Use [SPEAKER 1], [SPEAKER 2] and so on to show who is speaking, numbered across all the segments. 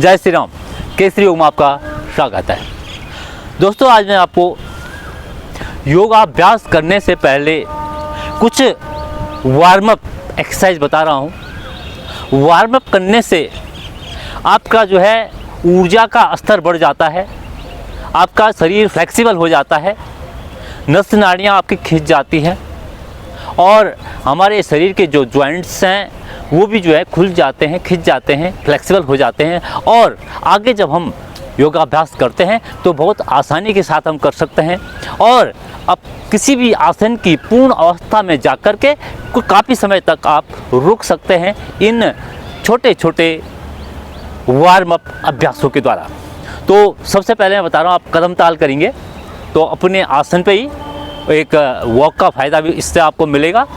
[SPEAKER 1] जय श्री राम। केसरी योग में आपका स्वागत है। दोस्तों, आज मैं आपको योगाभ्यास करने से पहले कुछ वार्म अप एक्सरसाइज बता रहा हूँ। वार्म अप करने से आपका जो है ऊर्जा का स्तर बढ़ जाता है, आपका शरीर फ्लेक्सिबल हो जाता है, नस नाड़ियाँ आपकी खिंच जाती हैं और हमारे शरीर के जो जॉइंट्स हैं वो भी जो है खुल जाते हैं, खिंच जाते हैं, फ्लेक्सिबल हो जाते हैं। और आगे जब हम योगाभ्यास करते हैं तो बहुत आसानी के साथ हम कर सकते हैं और अब किसी भी आसन की पूर्ण अवस्था में जा कर के काफ़ी समय तक आप रुक सकते हैं इन छोटे छोटे वार्म अप अभ्यासों के द्वारा। तो सबसे पहले मैं बता रहा हूँ, आप कदम ताल करेंगे तो अपने आसन पे ही एक वॉक का फ़ायदा भी इससे आपको मिलेगा।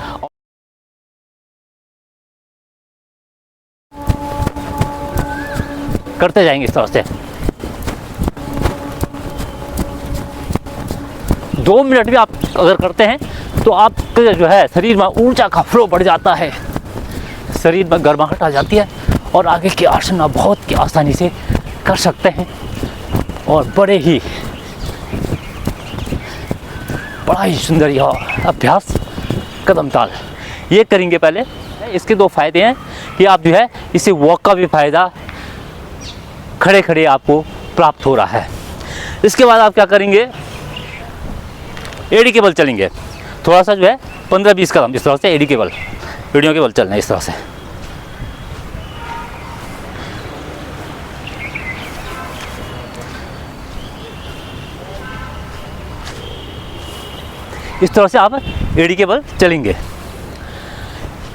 [SPEAKER 1] करते जाएंगे इस तरह से 2 मिनट भी आप अगर करते हैं तो आपके जो है शरीर में ऊर्जा का फ्लो बढ़ जाता है, शरीर में गर्माहट आ जाती है और आगे के आसन आप बहुत की आसानी से कर सकते हैं और बड़ा ही सुंदर यह अभ्यास कदम ताल ये करेंगे। पहले इसके 2 फायदे हैं कि आप जो है इसे वॉक का भी फायदा खड़े खड़े आपको प्राप्त हो रहा है। इसके बाद आप क्या करेंगे, एड़ी के बल चलेंगे थोड़ा सा जो है 15-20 कदम इस तरह से एड़ी के बल, एड़ियों के बल चलना है इस तरह से। इस तरह से आप एड़ी के बल चलेंगे।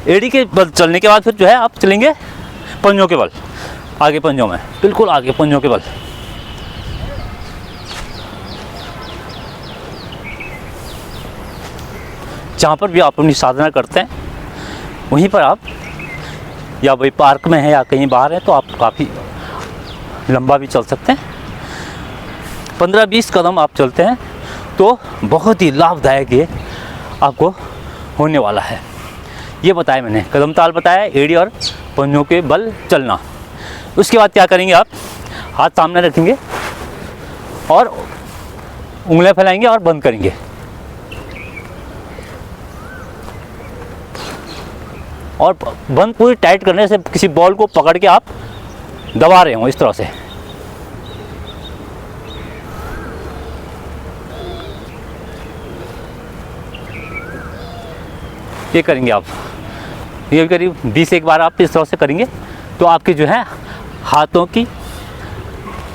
[SPEAKER 1] एड़ी के बल चलने के बाद फिर जो है आप चलेंगे पंजों के बल, आगे पंजों में, बिल्कुल आगे पंजों के बल। जहाँ पर भी आप अपनी साधना करते हैं वहीं पर आप, या वही पार्क में है या कहीं बाहर है, तो आप काफ़ी लंबा भी चल सकते हैं। 15-20 कदम आप चलते हैं तो बहुत ही लाभदायक ये आपको होने वाला है। ये बताया मैंने, कदम ताल बताया, एड़ी और पंजों के बल चलना। उसके बाद क्या करेंगे, आप हाथ सामने रखेंगे और उंगलियां फैलाएंगे और बंद करेंगे। और बंद पूरी टाइट करने से किसी बॉल को पकड़ के आप दबा रहे हो इस तरह से। ये करेंगे आप, ये करीब 20 बार आप इस तरह से करेंगे तो आपकी जो है हाथों की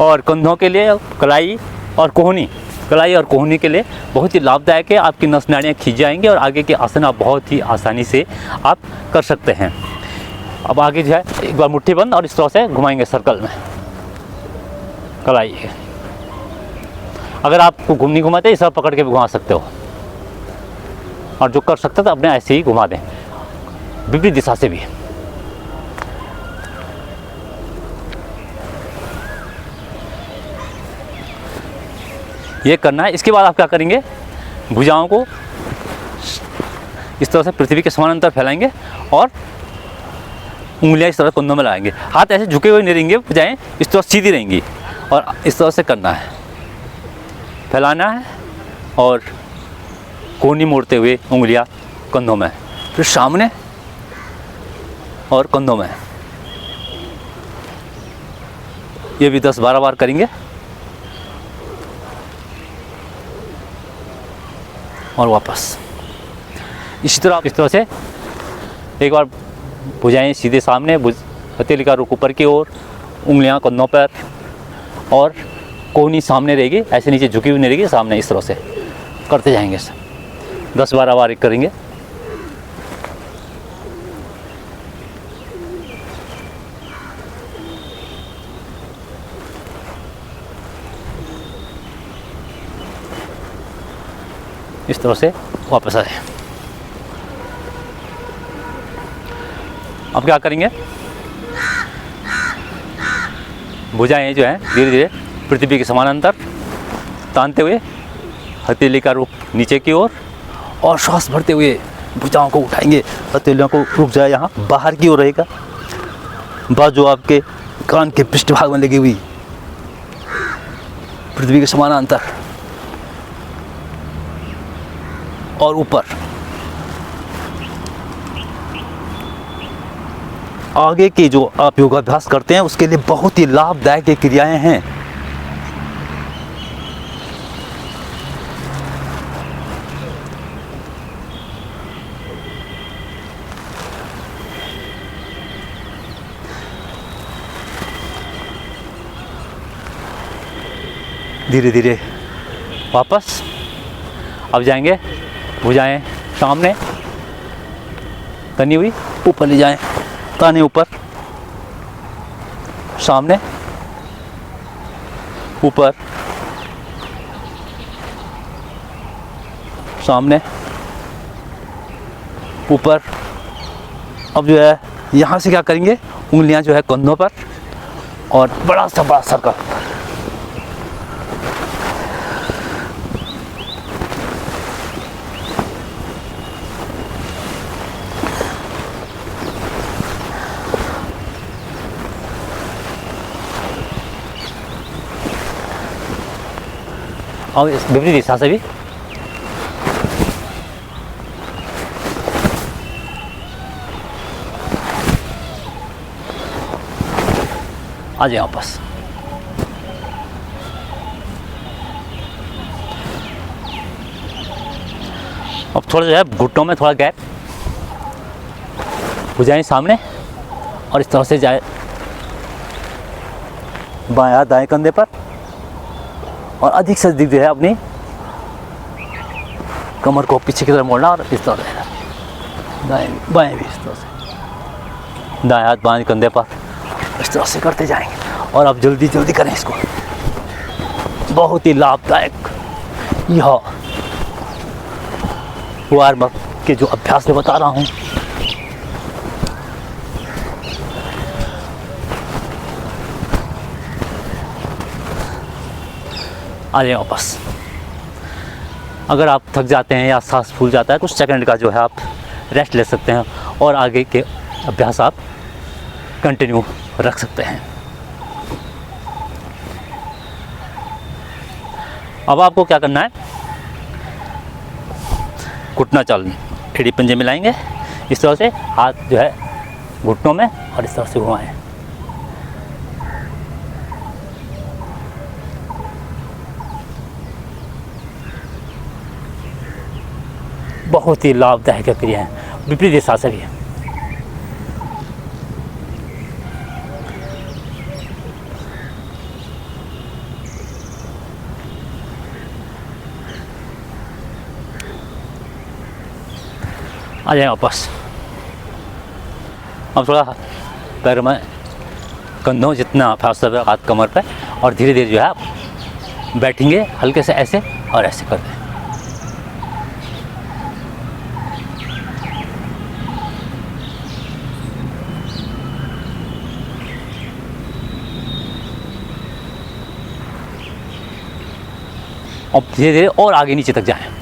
[SPEAKER 1] और कंधों के लिए कलाई और कोहनी के लिए बहुत ही लाभदायक है। आपकी नस नाड़ियाँ खींच जाएंगी और आगे के आसन आप बहुत ही आसानी से आप कर सकते हैं। अब आगे जो है एक बार मुट्ठी बंद और इस तरह से घुमाएंगे सर्कल में कलाई। अगर आपको नहीं घुमाते इस तरह पकड़ के भी घुमा सकते हो और जो कर सकते तो अपने ऐसे ही घुमा दें विपरीत दिशा से भी। ये करना है। इसके बाद आप क्या करेंगे, भुजाओं को इस तरह से पृथ्वी के समानांतर फैलाएंगे और उंगलियां इस तरह कंधों में लगाएंगे। हाथ ऐसे झुके हुए नहीं रहेंगे, भुजाएं इस तरह सीधी रहेंगी और इस तरह से करना है, फैलाना है और कोहनी मोड़ते हुए उंगलियां कंधों में, फिर सामने और कंधों में। ये भी 10-12 बार करेंगे और वापस इसी तरह इस तरह से एक बार भुजाएं सीधे सामने, हथेली का रुख ऊपर की ओर, उंगलियां कंधों पर और कोहनी सामने रहेगी, ऐसे नीचे झुकी हुई नहीं रहेगी, सामने। इस तरह से करते जाएंगे, 10-12 बार करेंगे। इस तरह से वापस आए। अब क्या करेंगे, भुजाएं जो हैं धीरे धीरे पृथ्वी के समानांतर तानते हुए हथेली का रुख नीचे की ओर और श्वास भरते हुए भुजाओं को उठाएंगे। हथेलियों को रुक जाए, यहाँ बाहर की ओर रहेगा, बाजू आपके
[SPEAKER 2] कान के पृष्ठभाग में लगी हुई पृथ्वी के समानांतर और ऊपर। आगे की जो आप योगाभ्यास करते हैं उसके लिए बहुत ही लाभदायक ये क्रियाएं हैं। धीरे धीरे वापस अब जाएंगे, भुजाएं सामने तनी हुई, ऊपर ले जाएं, ताने ऊपर, सामने, ऊपर, सामने, ऊपर। अब जो है यहाँ से क्या करेंगे, उंगलियां जो है कंधों पर और बड़ा सर्कल।
[SPEAKER 1] और इस विपरीत दिशा से भी आ जाए वापस। अब थोड़ा जो है घुटनों में थोड़ा गैप, भुजाएं सामने और इस तरह से जाए बाएं हाथ दाएं कंधे पर और अधिक से अधिक जो है अपनी कमर को पीछे की तरफ मोड़ना और इस तरह से दाएं बाएं भी इस तरह से, दाएं हाथ बाएं कंधे पर इस तरह से करते जाएंगे। और अब जल्दी जल्दी करें इसको, बहुत ही लाभदायक यह वार्म अप के जो अभ्यास में बता रहा हूँ। आ जाए वापस। अगर आप थक जाते हैं या सांस फूल जाता है, कुछ सेकंड का जो है आप रेस्ट ले सकते हैं और आगे के अभ्यास आप कंटिन्यू रख सकते हैं। अब आपको क्या करना है, घुटना चाल एड़ी पंजे मिलाएंगे इस तरह से, हाथ जो है घुटनों में और इस तरह से घुमाएं। बहुत ही लाभदायक क्रिया है, विपरीत दिशा से भी। आ जाए वापस। अब थोड़ा पैर में कंधों जितना फासला हाथ कमर पे और धीरे धीरे जो है आप बैठेंगे हल्के से ऐसे और ऐसे कर दें। अब धीरे धीरे और आगे नीचे तक जाएं।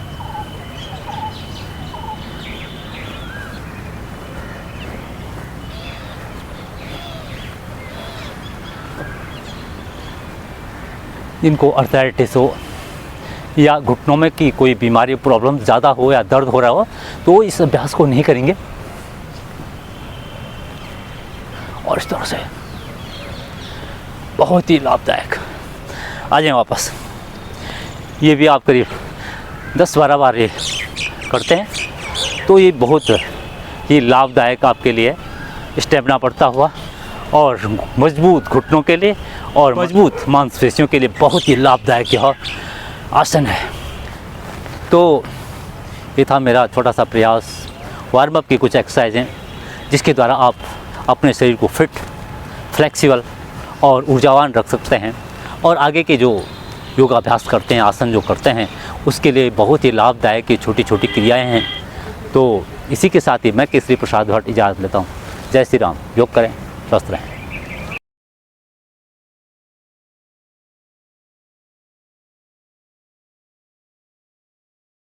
[SPEAKER 1] जिनको अर्थराइटिस हो या घुटनों में की कोई बीमारी प्रॉब्लम ज़्यादा हो या दर्द हो रहा हो तो इस अभ्यास को नहीं करेंगे। और इस तरह से बहुत ही लाभदायक। आ जाएं वापस। ये भी आप करीब 10-12 बार ये करते हैं तो ये बहुत ही लाभदायक आपके लिए स्टेमिना बढ़ता हुआ और मजबूत घुटनों के लिए और मजबूत मांसपेशियों के लिए बहुत ही लाभदायक यह आसन है। तो ये था मेरा छोटा सा प्रयास, वार्म अप की कुछ एक्सरसाइजें जिसके द्वारा आप अपने शरीर को फिट, फ्लेक्सिबल और ऊर्जावान रख सकते हैं और आगे के जो योगाभ्यास करते हैं, आसन जो करते हैं, उसके लिए बहुत ही लाभदायक ये छोटी छोटी क्रियाएं हैं। तो इसी के साथ ही मैं केसरी प्रसाद भट्ट इजाज़त लेता हूँ। जय श्री राम। योग करें, स्वस्थ रहें।